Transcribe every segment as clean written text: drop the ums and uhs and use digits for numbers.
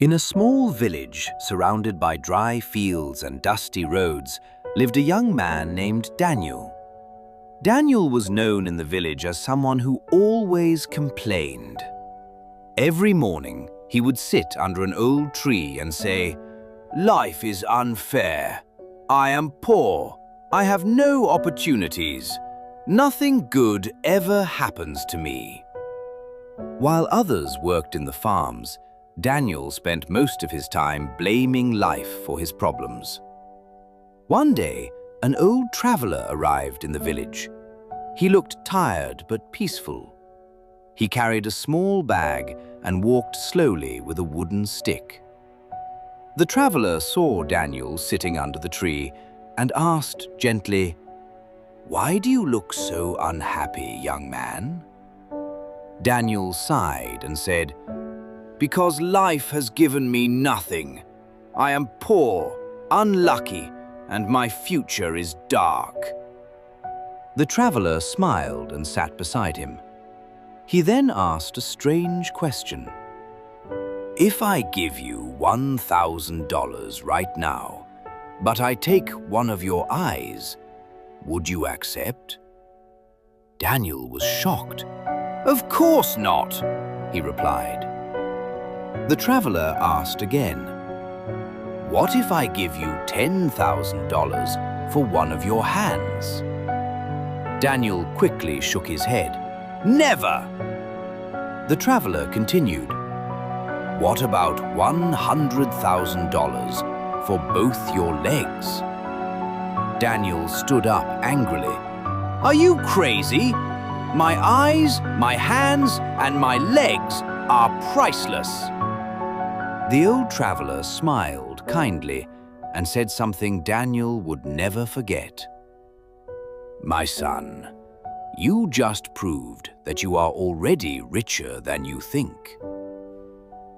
In a small village surrounded by dry fields and dusty roads lived a young man named Daniel. Daniel was known in the village as someone who always complained. Every morning, he would sit under an old tree and say, "Life is unfair. I am poor. I have no opportunities. Nothing good ever happens to me." While others worked in the farms, Daniel spent most of his time blaming life for his problems. One day, an old traveler arrived in the village. He looked tired but peaceful. He carried a small bag and walked slowly with a wooden stick. The traveler saw Daniel sitting under the tree and asked gently, "Why do you look so unhappy, young man?" Daniel sighed and said, "Because life has given me nothing. I am poor, unlucky, and my future is dark." The traveler smiled and sat beside him. He then asked a strange question. "If I give you $1,000 right now, but I take one of your eyes, would you accept?" Daniel was shocked. "Of course not," he replied. The traveler asked again, "What if I give you $10,000 for one of your hands?" Daniel quickly shook his head. "Never!" The traveler continued, "What about $100,000 for both your legs?" Daniel stood up angrily. "Are you crazy? My eyes, my hands, and my legs are priceless." The old traveler smiled kindly and said something Daniel would never forget. "My son, you just proved that you are already richer than you think."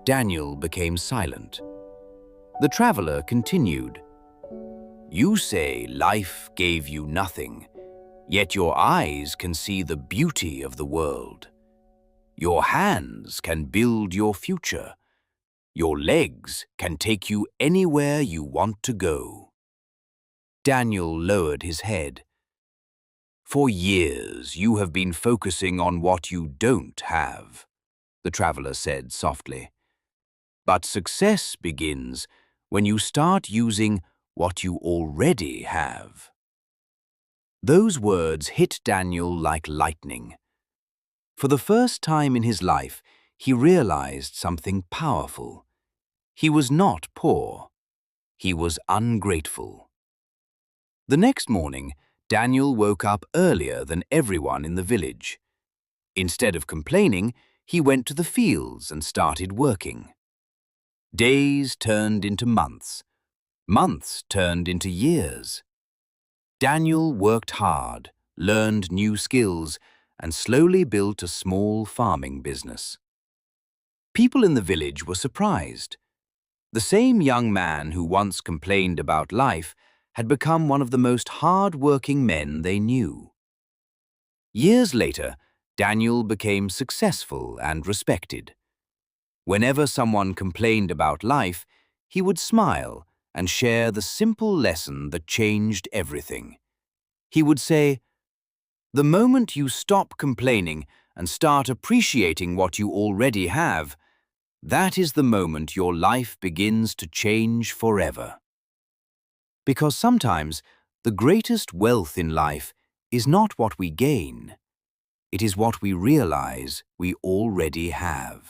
Daniel became silent. The traveler continued, "You say life gave you nothing, yet your eyes can see the beauty of the world. Your hands can build your future. Your legs can take you anywhere you want to go." Daniel lowered his head. "For years you have been focusing on what you don't have," the traveler said softly. "But success begins when you start using what you already have." Those words hit Daniel like lightning. For the first time in his life, he realized something powerful. He was not poor. He was ungrateful. The next morning, Daniel woke up earlier than everyone in the village. Instead of complaining, he went to the fields and started working. Days turned into months. Months turned into years. Daniel worked hard, learned new skills, and slowly built a small farming business. People in the village were surprised. The same young man who once complained about life had become one of the most hard-working men they knew. Years later, Daniel became successful and respected. Whenever someone complained about life, he would smile and share the simple lesson that changed everything. He would say, "The moment you stop complaining and start appreciating what you already have, that is the moment your life begins to change forever." Because sometimes the greatest wealth in life is not what we gain. It is what we realize we already have.